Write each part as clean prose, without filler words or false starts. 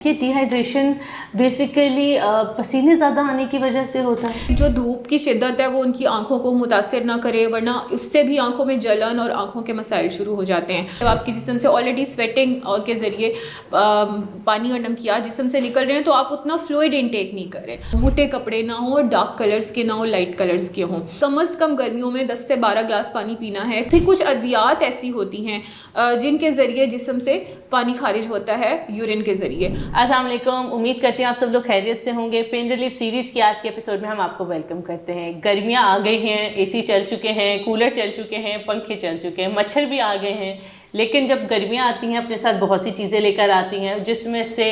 कि dehydration basically पसीने ज़्यादा आने की वजह से होता है। जो धूप की शिद्दत है वो उनकी आंखों को मुतासिर ना करे, वरना उससे भी आंखों में जलन और आंखों के मसाइल शुरू हो जाते हैं। जब आपके जिस्म से ऑलरेडी स्वेटिंग के ज़रिए पानी और नमकियात जिस्म से निकल रहे हैं तो आप उतना फ्लूइड इनटेक नहीं करें। मोटे कपड़े ना हो, डार्क कलर्स के ना हो, लाइट कलर्स के हों। कम अज़ कम गर्मियों में 10 से 12 ग्लास पानी पीना है। फिर कुछ अद्वियात ऐसी होती हैं जिनके ज़रिए जिस्म से पानी खारिज होता है यूरिन के ज़रिए। अस्सलाम वालेकुम, उम्मीद करती हूँ आप सब लोग खैरियत से होंगे। पेन रिलीफ सीरीज़ की आज के एपिसोड में हम आपको वेलकम करते हैं। गर्मियाँ आ गई हैं, एसी चल चुके हैं, कूलर चल चुके हैं, पंखे चल चुके हैं, मच्छर भी आ गए हैं। लेकिन जब गर्मियाँ आती हैं अपने साथ बहुत सी चीज़ें लेकर आती हैं, जिसमें से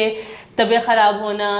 तबीयत ख़राब होना,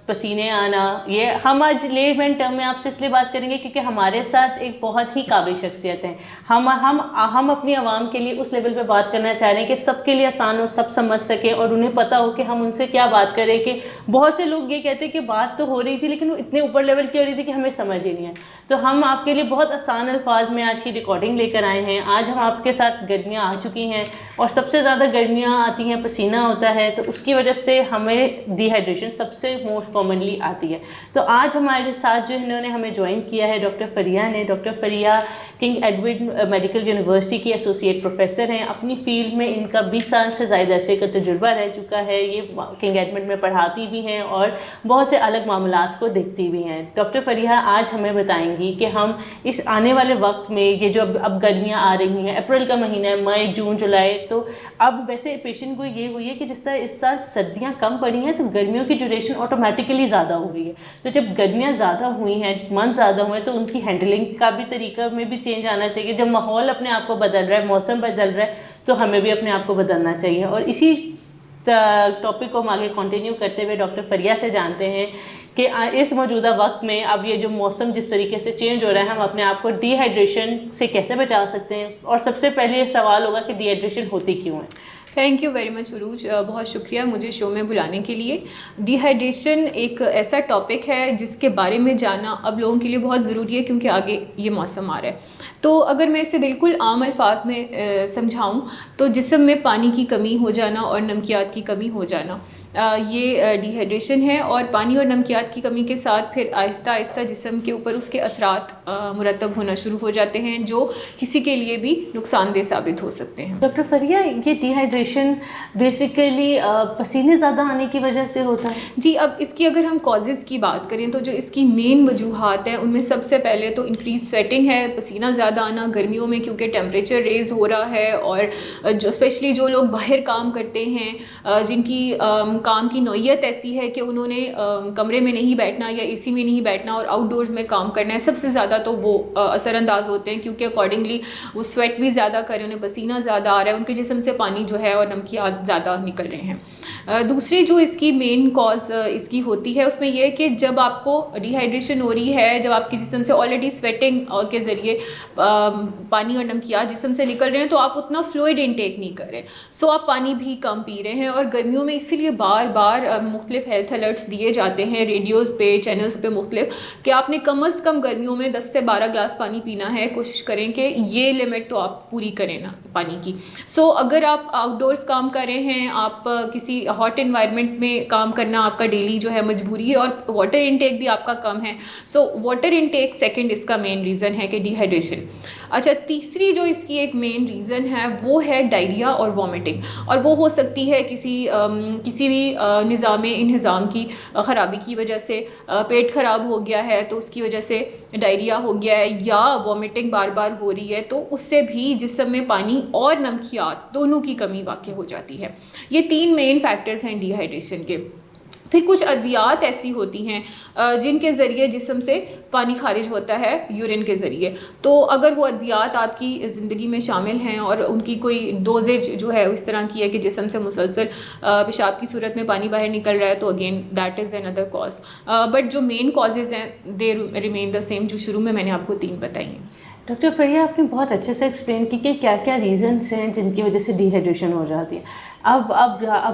पसीने आना। ये हम आज लेमैन टर्म में आपसे इसलिए बात करेंगे क्योंकि हमारे साथ एक बहुत ही काबिल शख्सियत है। हम अपनी आवाम के लिए उस लेवल पे बात करना चाह रहे हैं कि सबके लिए आसान हो, सब समझ सके और उन्हें पता हो कि हम उनसे क्या बात करें। कि बहुत से लोग ये कहते हैं कि बात तो हो रही थी लेकिन वो इतने ऊपर लेवल की हो रही थी कि हमें समझ ही नहीं है। तो हम आपके लिए बहुत आसान अल्फाज में आज की रिकॉर्डिंग लेकर आए हैं। आज हम आपके साथ गर्मियाँ आ चुकी हैं और सबसे ज़्यादा गर्मियाँ आती हैं, पसीना होता है, तो उसकी वजह से हमें डिहाइड्रेशन सबसे मोस्ट कॉमनली आती है। तो आज हमारे साथ जो इन्होंने हमें ज्वाइन किया है डॉक्टर फरिया ने। डॉक्टर फरिया किंग एडवर्ड मेडिकल यूनिवर्सिटी की एसोसिएट प्रोफेसर हैं। अपनी फील्ड में इनका 20 साल से ज़्यादा अरसे का तजुर्बा रह चुका है। ये किंग एडवर्ड में पढ़ाती भी हैं और बहुत से अलग मामलात को देखती भी हैं। डॉक्टर फरिया आज हमें बताएंगी कि हम इस आने वाले वक्त में ये जो अब गर्मियाँ आ रही हैं, अप्रैल का महीना है, मई जून जुलाई, तो अब वैसे पेशेंट को ये हुई है कि जिस तरह इस साल सर्दियाँ कम पड़ी हैं तो गर्मियों की ड्यूरेशन ऑटोमेटिकली ज़्यादा हो गई है। तो जब गर्मियाँ ज़्यादा हुई हैं, मंथ ज़्यादा हुए, तो उनकी हैंडलिंग का भी तरीका में भी चेंज आना चाहिए। जब माहौल अपने आप को बदल रहा है, मौसम बदल रहा है, तो हमें भी अपने आप को बदलना चाहिए। और इसी टॉपिक को हम आगे कंटिन्यू करते हुए डॉक्टर फरिया से जानते हैं कि इस मौजूदा वक्त में अब ये जो मौसम जिस तरीके से चेंज हो रहा है, हम अपने आप को डिहाइड्रेशन से कैसे बचा सकते हैं। और सबसे पहले सवाल होगा कि डिहाइड्रेशन होती क्यों है। थैंक यू वेरी मच उरूज, बहुत शुक्रिया मुझे शो में बुलाने के लिए। डिहाइड्रेशन एक ऐसा टॉपिक है जिसके बारे में जानना अब लोगों के लिए बहुत ज़रूरी है क्योंकि आगे ये मौसम आ रहा है। तो अगर मैं इसे बिल्कुल आम अल्फाज में समझाऊं तो जिस्म में पानी की कमी हो जाना और नमकियात की कमी हो जाना, ये डिहाइड्रेशन है। और पानी और नमकियात की कमी के साथ फिर आहिस्ता आहिस्ता जिस्म के ऊपर उसके असरात मुरतब होना शुरू हो जाते हैं जो किसी के लिए भी नुकसानदेह साबित हो सकते हैं। डॉक्टर फरिया, ये डिहाइड्रेशन बेसिकली पसीने ज़्यादा आने की वजह से होता है? जी, अब इसकी अगर हम कॉजेज़ की बात करें तो जो इसकी मेन वजूहात हैं उनमें सबसे पहले तो इंक्रीज स्वेटिंग है, पसीना ज़्यादा आना गर्मियों में क्योंकि टेम्परेचर रेज़ हो रहा है। और जो स्पेशली जो लोग बाहर काम करते हैं, जिनकी काम की नौइयत ऐसी है कि उन्होंने कमरे में नहीं बैठना या एसी में नहीं बैठना और आउटडोर्स में काम करना है, सबसे ज़्यादा तो वो असरअंदाज होते हैं क्योंकि अकॉर्डिंगली वो स्वेट भी ज़्यादा कर रहे हैं, उन्हें पसीना ज़्यादा आ रहा है, उनके जिस्म से पानी जो है और नमकियात ज़्यादा निकल रहे हैं। दूसरी जो इसकी मेन कॉज इसकी होती है उसमें यह है कि जब आपको डिहाइड्रेशन हो रही है, जब आपके जिस्म से ऑलरेडी स्वेटिंग के ज़रिए पानी और नमकियात जिस्म से निकल रहे हैं तो आप उतना फ्लूइड इनटेक नहीं कर रहे, सो आप पानी भी कम पी रहे हैं। और गर्मियों में इसीलिए बार बार मुख्तलिफ हेल्थ अलर्ट्स दिए जाते हैं रेडियोज़ पे, चैनल्स पे मुख्तलिफ, कि आपने कम अज़ कम गर्मियों में 10 से 12 ग्लास पानी पीना है। कोशिश करें कि ये लिमिट तो आप पूरी करें ना पानी की। सो अगर आप आउटडोर्स काम कर रहे हैं, आप किसी हॉट इन्वायरमेंट में काम करना आपका डेली जो है मजबूरी है और वाटर इनटेक भी आपका कम है, सो वाटर इनटेक सेकंड इसका मेन रीज़न है कि डिहाइड्रेशन। अच्छा, तीसरी जो इसकी एक मेन रीज़न है वो है डायरिया और वॉमिटिंग। और वो हो सकती है किसी भी निज़ाम इंहिज़ाम की ख़राबी की वजह से, पेट ख़राब हो गया है तो उसकी वजह से डायरिया हो गया है, या वॉमिटिंग बार बार हो रही है तो उससे भी जिस्म में पानी और नमकियात दोनों की कमी वाक़ई हो जाती है। ये 3 मेन फैक्टर्स हैं डिहाइड्रेशन के। फिर कुछ अद्वियात ऐसी होती हैं जिनके ज़रिए जिस्म से पानी खारिज होता है यूरिन के ज़रिए। तो अगर वो अद्वियात आपकी ज़िंदगी में शामिल हैं और उनकी कोई डोजेज जो है इस तरह की है कि जिस्म से मुसलसल पेशाब की सूरत में पानी बाहर निकल रहा है, तो again that is another cause. But जो मेन कॉजेज़ हैं दे रिमेन द सेम, जो शुरू में मैंने आपको 3 बताई हैं। डॉक्टर फरिया, आपने बहुत अच्छे से एक्सप्लेन की कि क्या क्या रीज़न्स हैं जिनकी वजह से डिहाइड्रेशन हो जाती है। अब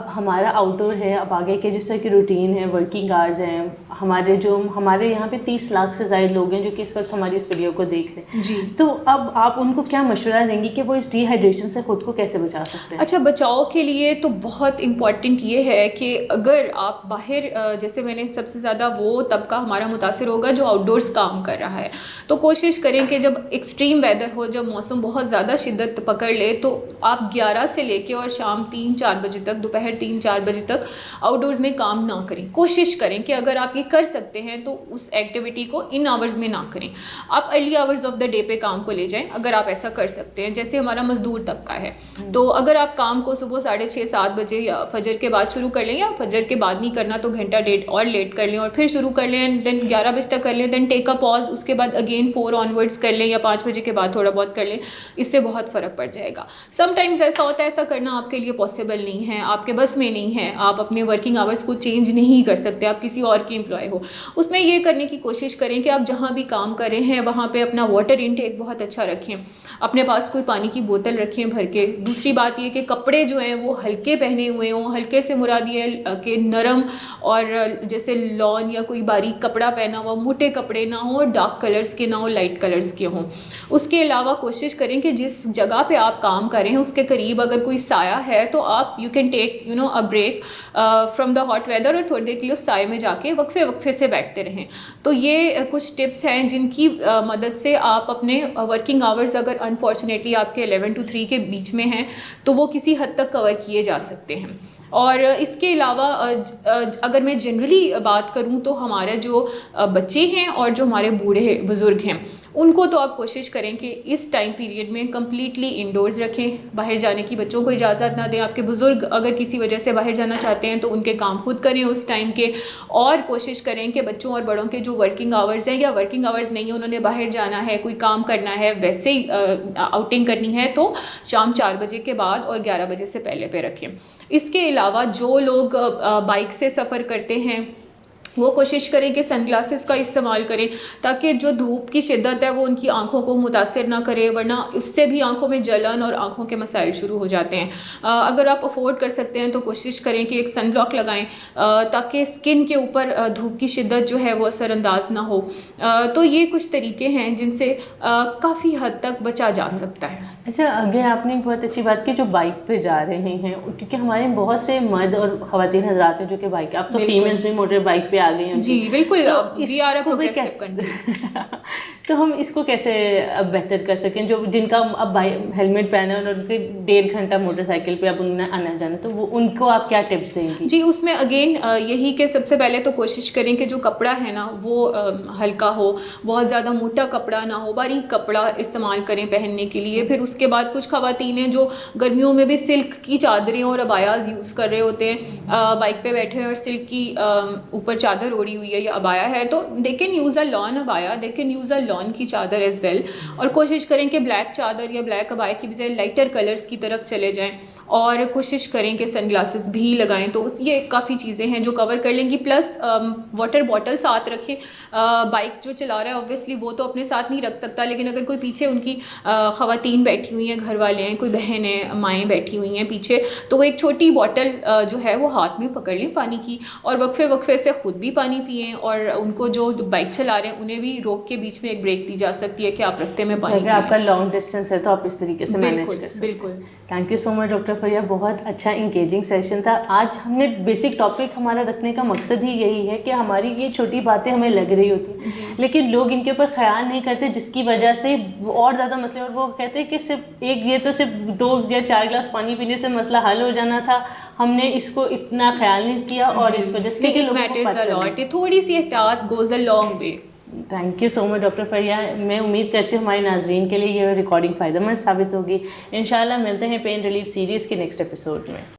हमारा आउटडोर है, अब आगे के जिस तरह की रूटीन है, वर्किंग आवर्स हैं, हमारे यहाँ पे 30 लाख से ज़्यादा लोग हैं जो कि इस वक्त हमारी इस वीडियो को देख रहे हैं जी। तो अब आप उनको क्या मशवरा देंगी कि वो इस डिहाइड्रेशन से ख़ुद को कैसे बचा सकते हैं? अच्छा, बचाव के लिए तो बहुत इम्पॉर्टेंट ये है कि अगर आप बाहर जैसे मैंने सबसे ज़्यादा वो तबका हमारा मुतासिर होगा जो आउटडोर्स काम कर रहा है, तो कोशिश करें कि जब एक्सट्रीम वेदर हो, जब मौसम बहुत ज़्यादा शिद्दत पकड़ ले, तो आप 11 से लेके और शाम 3-4 बजे तक, दोपहर 3-4 बजे तक आउटडोर्स में काम ना करें। कोशिश करें कि अगर आप ये कर सकते हैं तो उस एक्टिविटी को इन आवर्स में ना करें। आप early hours of the day पे काम को ले जाएं अगर आप ऐसा कर सकते हैं। जैसे हमारा मजदूर तबका है, तो अगर आप काम को सुबह 6:30-7 बजे या फजर के बाद शुरू कर लें, या फजर के बाद नहीं करना तो घंटा डेढ़ और लेट कर लें और फिर शुरू कर लें, देन 11 बजे तक कर लें, देन टेक अ पॉज, उसके बाद अगेन 4 ऑनवर्ड्स कर लें या 5 बजे के बाद थोड़ा बहुत कर लें। इससे बहुत फ़र्क पड़ जाएगा। समटाइम्स ऐसा होता है, ऐसा करना आपके लिए पॉसिबल नहीं है, आपके बस में नहीं है, आप अपने वर्किंग आवर्स को चेंज नहीं कर सकते, आप किसी और के एम्प्लॉय हो। उसमें ये करने की कोशिश करें कि आप जहाँ भी काम कर रहे हैं वहाँ पे अपना वाटर इनटेक बहुत अच्छा रखें, अपने पास कोई पानी की बोतल रखें भर के। दूसरी बात ये कि कपड़े जो हैं वो हल्के पहने हुए हों। हल्के से मुराद ये है कि नरम और जैसे लॉन या कोई बारीक कपड़ा पहना हुआ, मोटे कपड़े ना हो और डार्क कलर्स के ना हो, लाइट कलर्स के हों। उसके अलावा कोशिश करें कि जिस जगह पे आप काम कर रहे हैं उसके करीब अगर कोई साया है तो आप you can take a break from the hot weather और थोड़ी देर के लिए उस साए में जाके वक्फे वक्फे से बैठते रहें। तो ये कुछ टिप्स हैं जिनकी मदद से आप अपने वर्किंग आवर्स अगर अनफॉर्चुनेटली आपके 11 to 3 के बीच में हैं तो वो किसी हद तक कवर किए जा सकते हैं। और इसके अलावा अगर मैं जनरली बात करूं तो हमारे जो बच्चे हैं और जो हमारे बूढ़े बुज़ुर्ग हैं उनको तो आप कोशिश करें कि इस टाइम पीरियड में कम्प्लीटली इंडोर्स रखें, बाहर जाने की बच्चों को इजाज़त ना दें। आपके बुज़ुर्ग अगर किसी वजह से बाहर जाना चाहते हैं तो उनके काम खुद करें उस टाइम के, और कोशिश करें कि बच्चों और बड़ों के जो वर्किंग आवर्स हैं या वर्किंग आवर्स नहीं है, उन्होंने बाहर जाना है, कोई काम करना है, वैसे ही आउटिंग करनी है तो शाम 4 बजे के बाद और 11 बजे से पहले पे रखें। इसके अलावा जो लोग बाइक से सफ़र करते हैं वो कोशिश करें कि सनग्लासेस का इस्तेमाल करें ताकि जो धूप की शिद्दत है वो उनकी आंखों को मुतासिर ना करे, वरना उससे भी आंखों में जलन और आंखों के मसाइल शुरू हो जाते हैं। अगर आप अफोर्ड कर सकते हैं तो कोशिश करें कि एक सन ब्लॉक लगाएं ताकि स्किन के ऊपर धूप की शिद्दत जो है वो असरअंदाज ना हो। तो ये कुछ तरीके हैं जिनसे काफ़ी हद तक बचा जा सकता है। अच्छा, आगे आपने एक बहुत अच्छी बात की जो बाइक पे जा रहे हैं, क्योंकि हमारे बहुत से मर्द और ख़वातीन हज़रात हैं जो कि बाइक, अब तो फीमेल्स भी मोटर बाइक पे आ गई हैं। जी बिल्कुल, तो we are a progressive country. तो हम इसको कैसे अब बेहतर कर सकें, जो जिनका अब हेलमेट पहना है और उनके 1.5 घंटा मोटरसाइकिल पे अब उन्हें आना जाना, तो वो उनको आप क्या टिप्स देंगी? जी, उसमें अगेन यही कि सबसे पहले तो कोशिश करें कि जो कपड़ा है ना वो हल्का हो, बहुत ज़्यादा मोटा कपड़ा ना हो, बारीक कपड़ा इस्तेमाल करें पहनने के लिए। फिर उसके बाद कुछ ख़वातीनें जो गर्मियों में भी सिल्क की चादरें और अबायाज़ यूज़ कर रहे होते हैं, बाइक पे बैठे हैं और सिल्क की ऊपर चादर ओढ़ी हुई है या अबाया है, तो they can use a lawn abaya, they can use a lawn की चादर एज वेल। और कोशिश करें कि ब्लैक चादर या ब्लैक अबाया की बजाय लाइटर कलर्स की तरफ चले जाएं, और कोशिश करें कि सनग्लासेस भी लगाएं। तो ये काफ़ी चीज़ें हैं जो कवर कर लेंगी। प्लस वाटर बॉटल साथ रखें। बाइक जो चला रहा है ऑब्वियसली वो तो अपने साथ नहीं रख सकता, लेकिन अगर कोई पीछे उनकी ख़वातीन बैठी हुई हैं, घर वाले हैं, कोई बहन है, माएँ बैठी हुई हैं पीछे, तो वो एक छोटी बॉटल जो है वो हाथ में पकड़ लें पानी की, और वक्फे वक्फे से ख़ुद भी पानी पिएँ, और उनको जो बाइक चला रहे हैं उन्हें भी रोक के बीच में एक ब्रेक दी जा सकती है कि आप रास्ते में पानी, अगर आपका लॉन्ग डिस्टेंस है तो आप इस तरीके से मैनेज कर सकते हैं। बिल्कुल। Thank you so much doctor Faria, बहुत अच्छा इंगेजिंग सेशन था। आज हमने बेसिक टॉपिक हमारा रखने का मकसद ही यही है कि हमारी ये छोटी बातें हमें लग रही होती हैं लेकिन लोग इनके ऊपर ख्याल नहीं करते, जिसकी वजह से और ज़्यादा मसले, और वो कहते हैं कि सिर्फ ये तो सिर्फ 2 या 4 गिलास पानी पीने से मसला हल हो जाना था, हमने इसको इतना ख्याल नहीं किया और इस वजह से थोड़ी सी एहतियात goes a long way. Thank you so much doctor Faria. मैं उम्मीद करती हूँ हमारे नाजरीन के लिए ये रिकॉर्डिंग फ़ायदेमंद साबित होगी। इंशाल्लाह मिलते हैं पेन रिलीफ सीरीज़ के नेक्स्ट एपिसोड में।